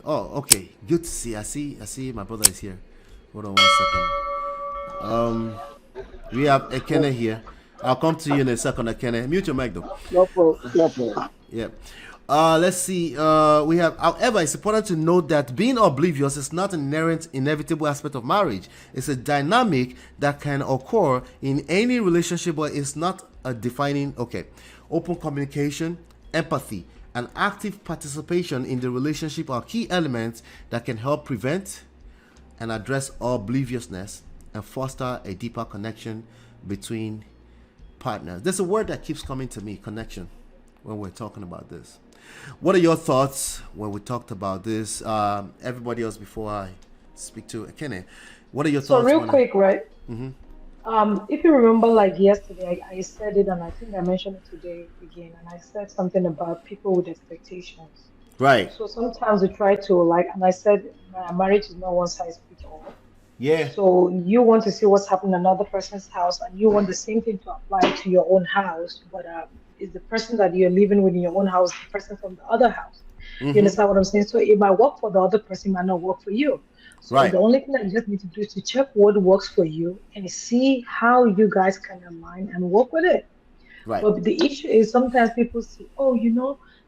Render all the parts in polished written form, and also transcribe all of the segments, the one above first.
Oh, okay. Good to see. I see my brother is here. Hold on 1 second. We have Ekene here. I'll come to you in a second, Ekene. Mute your mic though. No problem. No problem. Yeah. Let's see. We have, however, it's important to note that being oblivious is not an inherent, inevitable aspect of marriage. It's a dynamic that can occur in any relationship, but it's not a defining. Okay. Open communication, empathy, and active participation in the relationship are key elements that can help prevent and address obliviousness and foster a deeper connection between partners. There's a word that keeps coming to me, connection, when we're talking about this. What are your thoughts when we talked about this? Everybody else, before I speak to Kenny, what are your So thoughts? real quick, right? Mm-hmm. If you remember, like yesterday, I said it, and I think I mentioned it today again, and I said something about people with expectations. Right. So sometimes we try to like, and I said, marriage is not one size fits all. Yeah. So you want to see what's happening in another person's house, and you want the same thing to apply to your own house, but is the person that you're living with in your own house the person from the other house? You understand what I'm saying? So it might work for the other person, it might not work for you. So Right. the only thing that you just need to do is to check what works for you and see how you guys can align and work with it. Right. But the issue is sometimes people say, oh,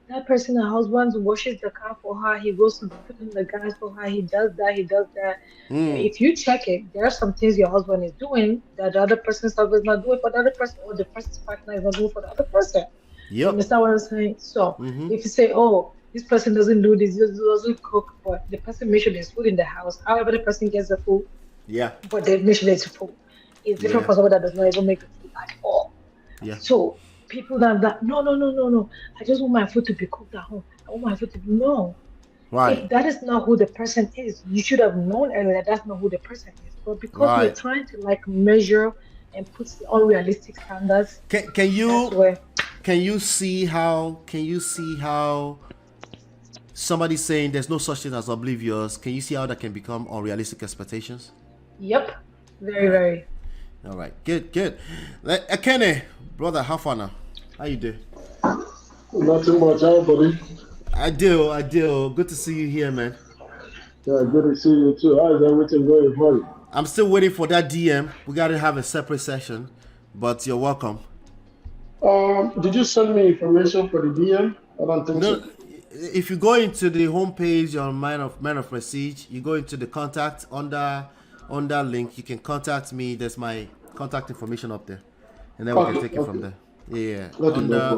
that person, her husband washes the car for her, he goes to put in the gas for her, he does that, he does that. If you check it, there are some things your husband is doing that the other person's husband is not doing for the other person, or the person's partner is not doing for the other person. You understand what I'm saying? So if you say, oh, this person doesn't do this, doesn't cook, but the person makes sure there's food in the house, however the person gets the food, but they make sure there's food. It's different from someone that does not even make the food at all. So people that no. I just want my food to be cooked at home. I want my food to be Right. If that is not who the person is, you should have known earlier that that's not who the person is. But because we're trying to like measure and put unrealistic standards, can you see how somebody saying there's no such thing as oblivious? Can you see how that can become unrealistic expectations? Yep. Very, very. All right, good. Kenny, brother, how far now? How you doing? Not too much, buddy. I do. Good to see you here, man. Yeah, good to see you too. How is everything going for you? I'm still waiting for that DM. We got to have a separate session, but you're welcome. Did you send me information for the DM? I don't think so. If you go into the homepage on Man of Prestige, you go into the contact under link. You can contact me. There's my contact information up there, and then we can take it from there. Yeah, under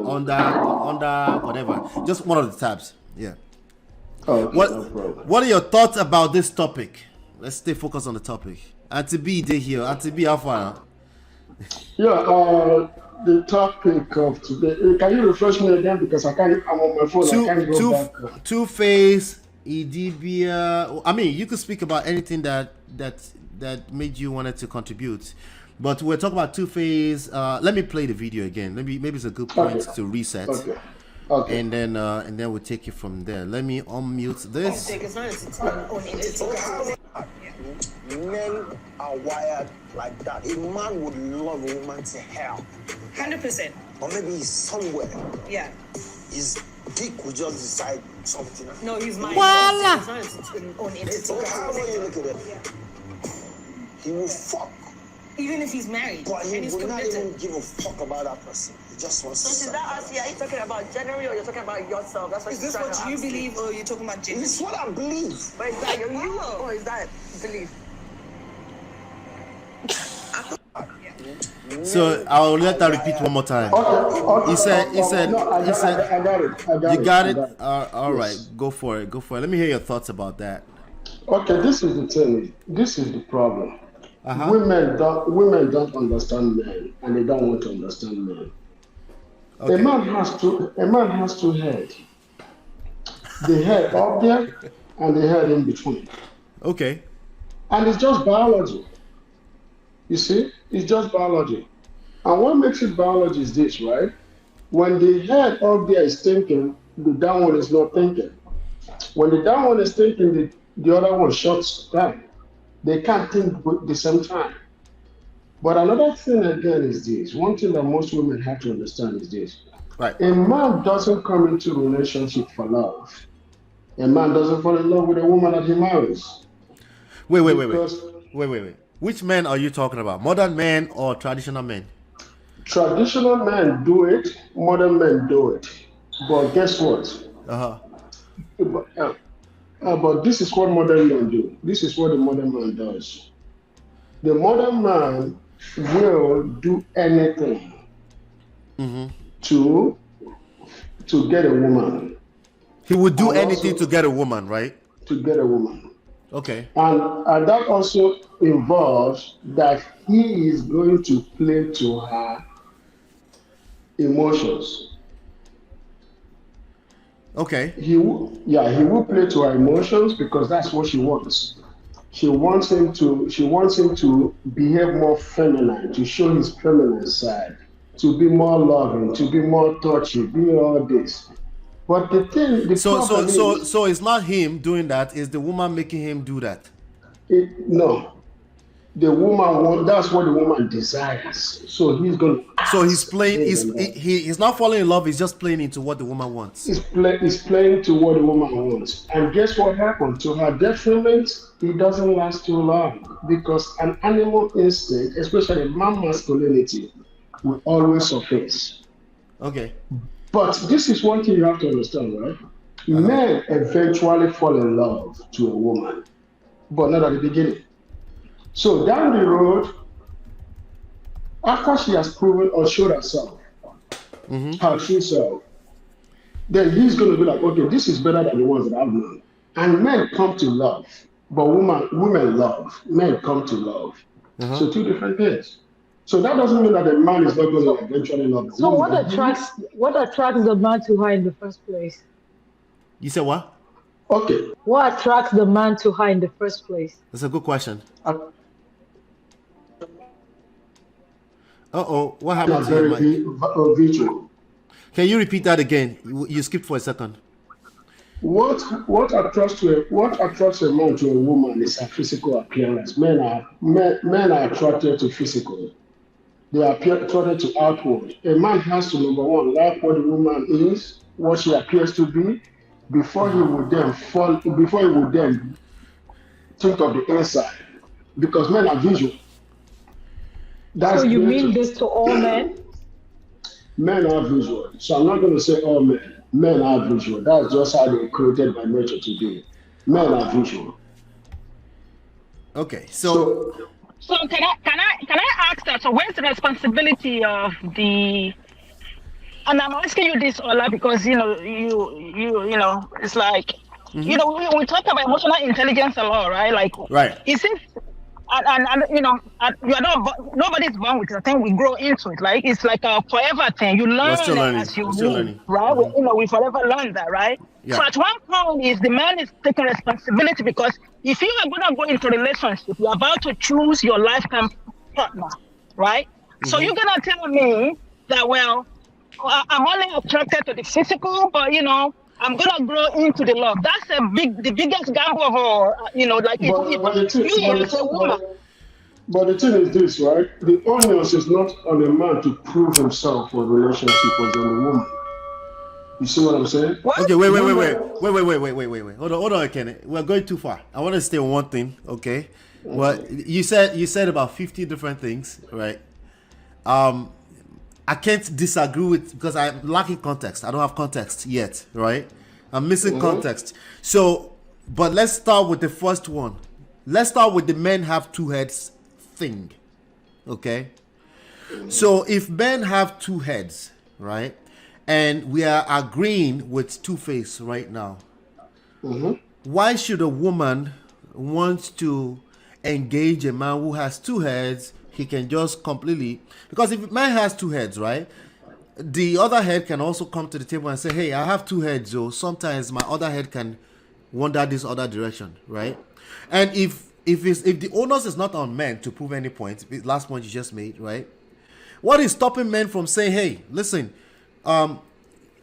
whatever, just one of the tabs. Yeah. What are your thoughts about this topic? Let's stay focused on the topic. Auntie B, they here. Auntie B, how far? Yeah. The topic of today. Can you refresh me again because I'm on my phone. I can't go back. Two-Face, Idibia. I mean, you could speak about anything that made you wanted to contribute. But we're talking about Two-Face. Let me play the video again. Maybe it's a good point to reset. Okay. And then we'll take it from there. Let me unmute this. Men are wired like that. A man would love a woman to hell. 100%. Or maybe he's somewhere. Yeah. His dick will just decide something. No, he's my Voila. It's not his own entity. How you look at it? Yeah. He will fuck. Even if he's married But he and he's will not committed. even give a fuck about that person. He just wants to So is that us? Yeah, you talking about generally or you're talking about yourself? That's what Is this what you believe or you're talking about gender? This is what I believe. But is that you or is that belief? So I'll let that repeat one more time. He said. I got it. You got it. All right, go for it. Let me hear your thoughts about that. Okay, this is the thing. This is the problem. Women don't understand men, and they don't want to understand men. Okay. A man has two heads. The head up there and the head in between. Okay. And it's just biology. You see, it's just biology. And what makes it biology is this, right? When the head up there is thinking, the down one is not thinking. When the down one is thinking, the other one shuts down. They can't think at the same time. But another thing again is this. One thing that most women have to understand is this. Right. A man doesn't come into a relationship for love. A man doesn't fall in love with a woman that he marries. Wait. Because Wait. Which men are you talking about? Modern men or traditional men? traditional men do it, modern men do it. But guess what? Uh-huh. But, but this is what modern men do. This is what the modern man does. The modern man will do anything to get a woman. He would do And anything also to get a woman, right? to get a woman. Okay. And that also involves that he is going to play to her emotions. Okay. He will play to her emotions because that's what she wants. She wants him to behave more feminine, to show his feminine side, to be more loving, to be more touchy, be all this. But the problem is, So it's not him doing that, it's the woman making him do that. no, the woman that's what the woman desires. So he's going to So he's playing, based on that. he's not falling in love, he's just playing into what the woman wants. He's playing to what the woman wants. And guess what happened? To her detriment, it doesn't last too long because an animal instinct, especially man masculinity, will always surface. Okay. But this is one thing you have to understand, right? Men eventually fall in love to a woman, but not at the beginning. So down the road, after she has proven or showed herself, her true self, then he's going to be like, okay, this is better than the ones that I've known. And men come to love, but women love. Men come to love. So two different things. So that doesn't mean that a man is not going to eventually love a So woman. what attracts the man to her in the first place? You said what? Okay. What attracts the man to her in the first place? That's a good question. Uh, What happened to your very mic? visual. Can you repeat that again? You skipped for a second. What attracts a man to a woman is her physical appearance. Men are attracted to physical. They are attracted to outward. A man has to, number one, like what the woman is, what she appears to be, before he would then think of the inside. Because men are visual. So you mean this to all men? Men are visual. So I'm not going to say all men. Men are visual. That's just how they're created by nature to be. Men are visual. Okay, so So can I ask that? So where's the responsibility of the? And I'm asking you this, Ola, because you know it's like we talk about emotional intelligence a lot, right? Like, right. is it? And you are not. Nobody's born with it. I think we grow into it. Like it's like a forever thing. You learn still learning. as you We're still move, learning. right? We forever learn that, right? Yeah. So at one point, is the man is taking responsibility because if you are gonna go into a relationship, you're about to choose your lifetime partner, right? So you're gonna tell me that I'm only attracted to the physical, but I'm gonna grow into the love. That's the biggest gamble of all. But the thing is this, right? The onus is not on a man to prove himself for a relationship, but on the woman. You see what I'm saying? Okay, wait. Hold on, Kenny. We're going too far. I want to stay on one thing, okay? Well, you said about 50 different things, right? I can't disagree with because I'm lacking context. I don't have context yet, right? I'm missing context. So, but let's start with the first one. Let's start with the men have two heads thing, okay? So if men have two heads, right, and we are agreeing with Two-Face right now, why should a woman want to engage a man who has two heads? He can just completely, because if a man has two heads, right, the other head can also come to the table and say, hey, I have two heads, so sometimes my other head can wander this other direction, right? And if the onus is not on men to prove any point, the last point you just made, right? What is stopping men from saying, hey, listen, I'm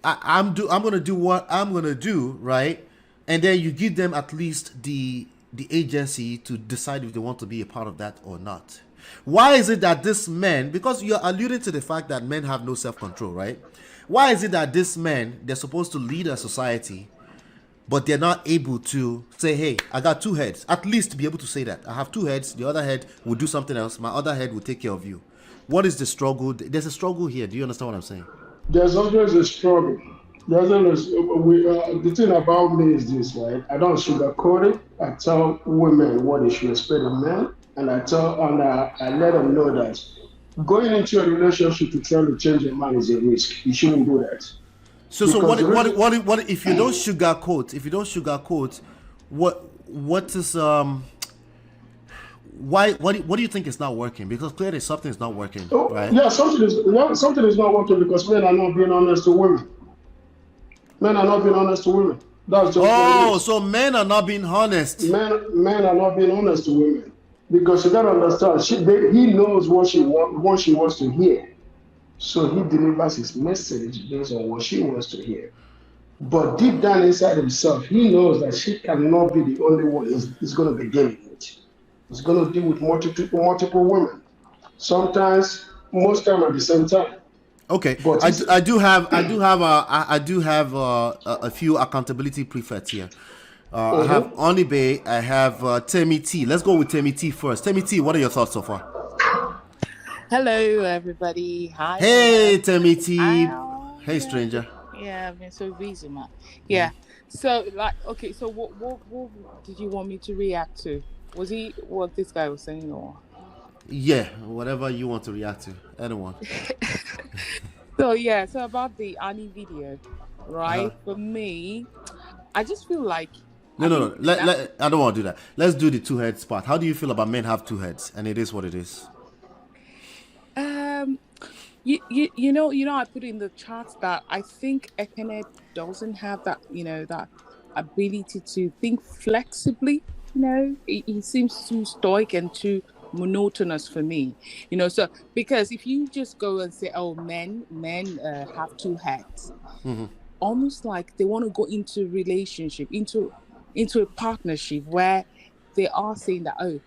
gonna do what I'm gonna do, right? And then you give them at least the agency to decide if they want to be a part of that or not. Why is it that this men, because you're alluding to the fact that men have no self-control, right? Why is it that these men, they're supposed to lead a society, but they're not able to say, hey, I got two heads. At least to be able to say that. I have two heads. The other head will do something else. My other head will take care of you. What is the struggle? There's a struggle here. Do you understand what I'm saying? There's always a struggle. There's always the thing about me is this, right? I don't sugarcoat it. I tell women what they should expect of men, and I let them know that going into a relationship to try to change a man is a risk. You shouldn't do that. So Because what if you don't sugarcoat? If you don't sugarcoat, what is why what do you think is not working? Because clearly something is not working, oh, right? yeah, something is not working because men are not being honest to women. Men are not being honest to women. That's just what it Oh, is. so men are not being honest. Men are not being honest to women because you gotta understand. He knows what she wants to hear, so he delivers his message based on what she wants to hear. But deep down inside himself, he knows that she cannot be the only one he's going to be dealing with. He's going to deal with multiple women. Sometimes, most time at the same time. Okay, But I do have a few accountability prefects here. I have Onibe, I have Temi T. Let's go with Temi T first. Temi T, what are your thoughts so far? Hello, everybody. Hi. Hey, Temi T. Hi. Hey, stranger. Yeah, I've been so busy, man. Yeah. So, like, okay. So, what did you want me to react to? Was he what this guy was saying, or? Yeah, whatever you want to react to. Anyone. So yeah. So about the Annie video, right? For me, I just feel like No. I don't want to do that. Let's do the two heads part. How do you feel about men have two heads? And it is what it is. You know, I put in the chat that I think Ekene doesn't have that, that ability to think flexibly. He seems too stoic and too monotonous for me. So because if you just go and say, oh, men have two heads, almost like they want to go into relationship, into a partnership where they are saying that, oh,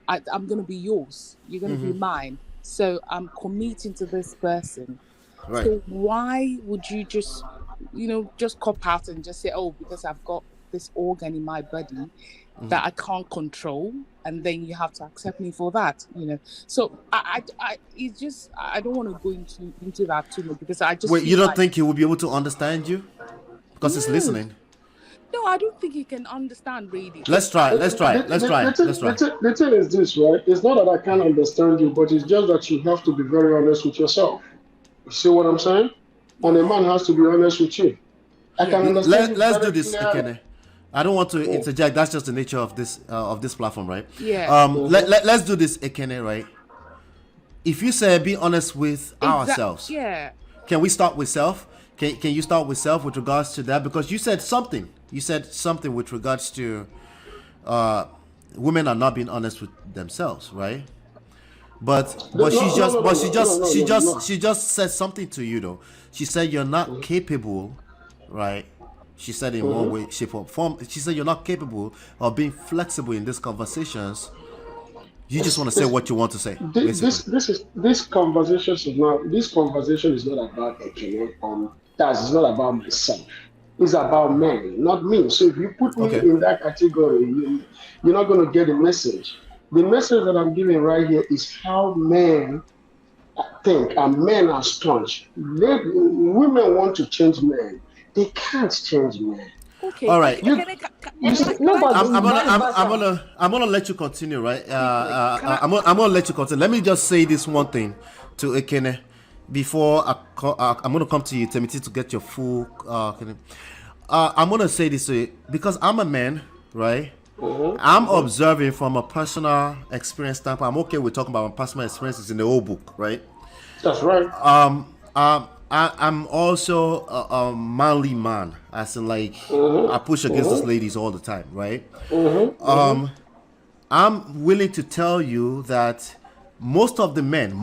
I'm going to be yours, you're going to be mine. So I'm committing to this person. Right. So why would you just cop out and just say, oh, because I've got this organ in my body that I can't control, and then you have to accept me for that, So I don't want to go into that too much because I just Wait, you don't think he will be able to understand you? Because he's listening. No, I don't think he can understand really. Let's try. The thing is this, right? It's not that I can't understand you, but it's just that you have to be very honest with yourself. You see what I'm saying? And a man has to be honest with you. I can understand. Let's do this, Ekene. I don't want to interject. That's just the nature of this platform, right? Yeah. Let's do this, Ekene, right? If you say be honest with ourselves, yeah. Can we start with self? Can you start with self with regards to that? Because you said something. You said something with regards to women are not being honest with themselves, right? But she just said something to you though. She said you're not capable, right? She said in one way, shape, or form. She said you're not capable of being flexible in these conversations. You just want to say what you want to say. This conversation is not about it's not about myself. It's about men, not me. So if you put me in that category, you're not going to get the message. The message that I'm giving right here is how men think, and men are staunch. Women want to change men. They can't change men. Okay. All right. I'm gonna let you continue, right? I'm gonna let you continue. Let me just say this one thing to Ekene before I'm gonna come to you, Timothy, to get your full. I'm gonna say this to you because I'm a man, right? I'm observing from a personal experience standpoint. I'm okay with talking about my personal experiences in the old book, right? That's right. I'm also a manly man, as in like I push against those ladies all the time, right? I'm willing to tell you that most of the men,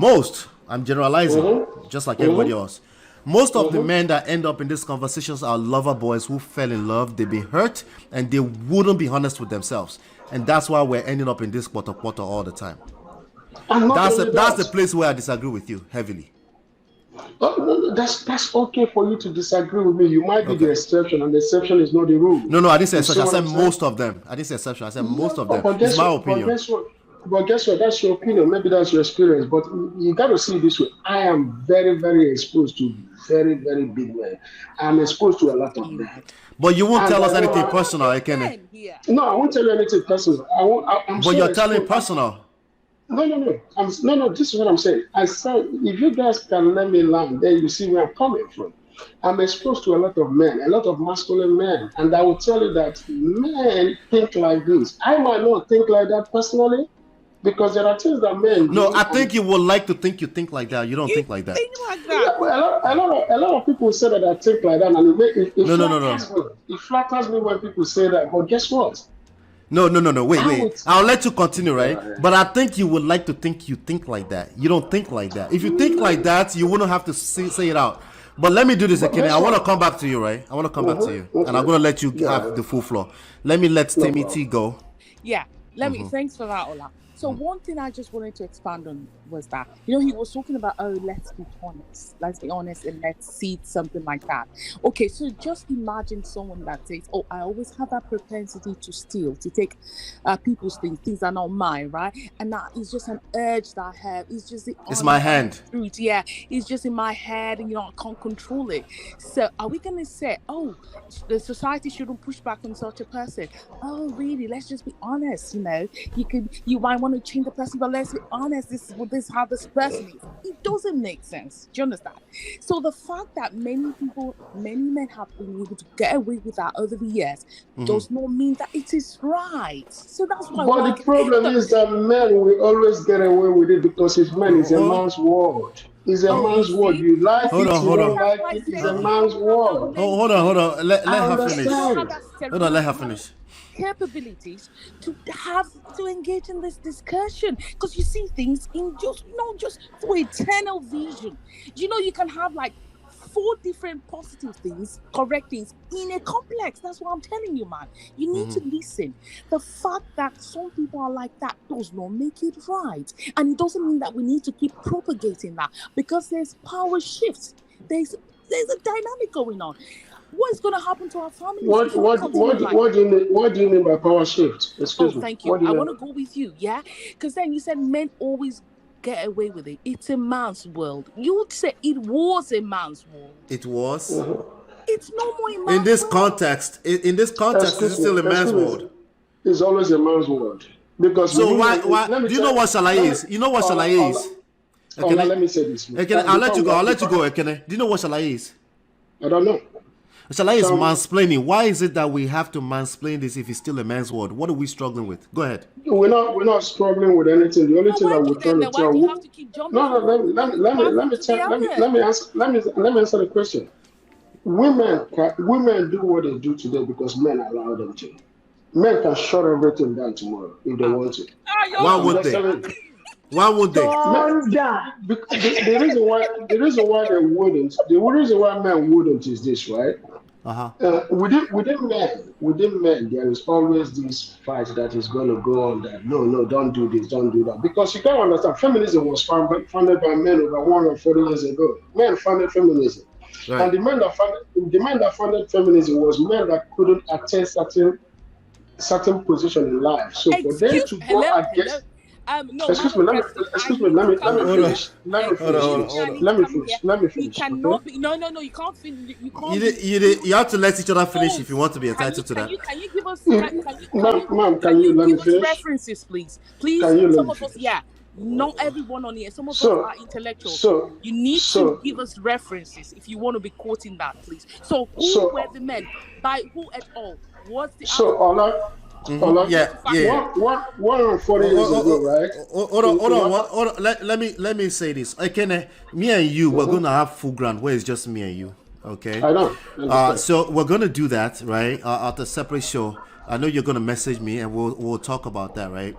I'm generalizing, just like everybody else. Most of the men that end up in these conversations are lover boys who fell in love, they've been hurt, and they wouldn't be honest with themselves. And that's why we're ending up in this quarter all the time. That's the place where I disagree with you heavily. Oh, no, that's okay for you to disagree with me. You might be the Okay. exception, and the exception is not the rule. No, I didn't say You see exception. I what said I'm saying? most of them. I didn't say exception. I said Yeah, most of but, them. but It's guess my what? But opinion. guess what? But guess what? That's your opinion. Maybe that's your experience. But you got to see it this way. I am very, very exposed to very, very big men. I'm exposed to a lot of men, Period. But you won't and tell I us know anything how. personal, Ekene. Men here. No, I won't tell you anything personal. I won't. I'm But so you're telling exposed. personal. No, no, no. No. This is what I'm saying. I said, if you guys can let me land, then you see where I'm coming from. I'm exposed to a lot of men, a lot of masculine men, and I will tell you that men think like this. I might not think like that personally because there are things that men No, do, I and think you would like to think you think like that. You don't You think like that. think like yeah, that? well, a lot of people say that I think like that, and it No. flatters me. It flatters me when people say that. But guess what? No. I Wait. would. I'll let you continue, right? Uh, But I think you would like to think you think like that. You don't think like that. If you think like that, you wouldn't have to say it out. But let me do this, but Ekene. guess I want to what? come back to you, right? I want to come back to you. And I'm Okay. going to let you have Yeah. the full floor. Let me let No Timmy T problem. go. Yeah, thanks for that, Ola. So one thing I just wanted to expand on was that, he was talking about, let's be honest and let's see something like that. Okay, so just imagine someone that says, oh, I always have that propensity to steal, to take people's things are not mine, right? And that is just an urge that I have. It's just the It's my honest hand. truth. Yeah, it's just in my head and, I can't control it. So are we going to say, oh, the society shouldn't push back on such a person? Oh, really? Let's just be honest. You might want to change the person, but let's be honest. This is how this person is. It doesn't make sense. Do you understand? So the fact that many men have been able to get away with that over the years does not mean that it is right. So that's why But the problem is that men will always get away with it because it's men. It's a Oh, man's world. It's a you man's world. see, You like hold it, on, you hold don't on. that's like why I it. It's said a we man's don't have that world. Hold on. Let I her we finish. don't understand. have that Hold on, let her cerebral finish. capabilities to engage in this discussion, because you see things in just through eternal vision. You can have like four different positive things, correct things in a complex. That's what I'm telling you, man. You need to listen. The fact that some people are like that does not make it right, and it doesn't mean that we need to keep propagating that, because there's power shifts. There's a dynamic going on. What is going to happen to our families What if we what continue what like what that? do you mean? What do you mean by power shift? Oh, Excuse me. thank you. What do I you want mean? to go with you, yeah? Because then you said men always get away with it. It's a man's world. You would say it was a man's world. It was. It's no more a In man's this world. context, it's Excuse me. still a man's Excuse world. me. It's always a man's world because So women. Let me do you know tell. what Shalai Let me. is? You know what Ola, Shalai Ola, is? Ola, Ekene, let me say this. Ekene, I'll let Before you we go. I'll have let you people, go, Ekene. Do you know what Shalai is? I don't know. Shalai is Tell me. mansplaining. Why is it that we have to mansplain this if it's still a man's world? What are we struggling with? Go ahead. We're not struggling with anything. The only But thing that we're trying to why tell. do you have to keep jumping No, no. from one Let platform me to the tell. other? Let me answer the question. Women do what they do today because men allow them to. Men can shut everything down tomorrow if they want to. Why You're I'm would so just they? telling mad. you. Why would they? Men, Thunder. the reason why they wouldn't, the reason why men wouldn't is this, right? Uh-huh. Within men, there is always this fight that is going to go on. That no, don't do this, don't do that, because you can't understand. Feminism was founded by men over 140 years ago. Men founded feminism, and Right. the men that founded feminism was men that couldn't attain certain position in life. So for them to go Hello. against, No, man excuse me, of Preston, I excuse me, need to let come me in Hold on. here. finish. Let me Hold on, finish, hold on, please. I hold on. need to Let me come in here. finish. Let me It finish. Okay. cannot be. No, you can't finish. You can't You, be. did- you, did- you have to let each other finish if you Pause. want to be entitled to that. Can you give us Ma'am, can can you you let me give us finish? references, please? Please, Can you let some me of us, finish? yeah. Not everyone on here. Some of us So, are intellectuals. so, You need to so, give us references if you want to be quoting that, please. So, who were so, the men? By who at all? What's the so, article? Ola, Just Yeah, to fact yeah. check. 140 years ago, right? Hold on. Let me say this. Okay, me and you, we're gonna have full ground where it's just me and you. Okay. I know, I understand. So we're gonna do that, right? At a separate show. I know you're gonna message me, and we'll talk about that, right?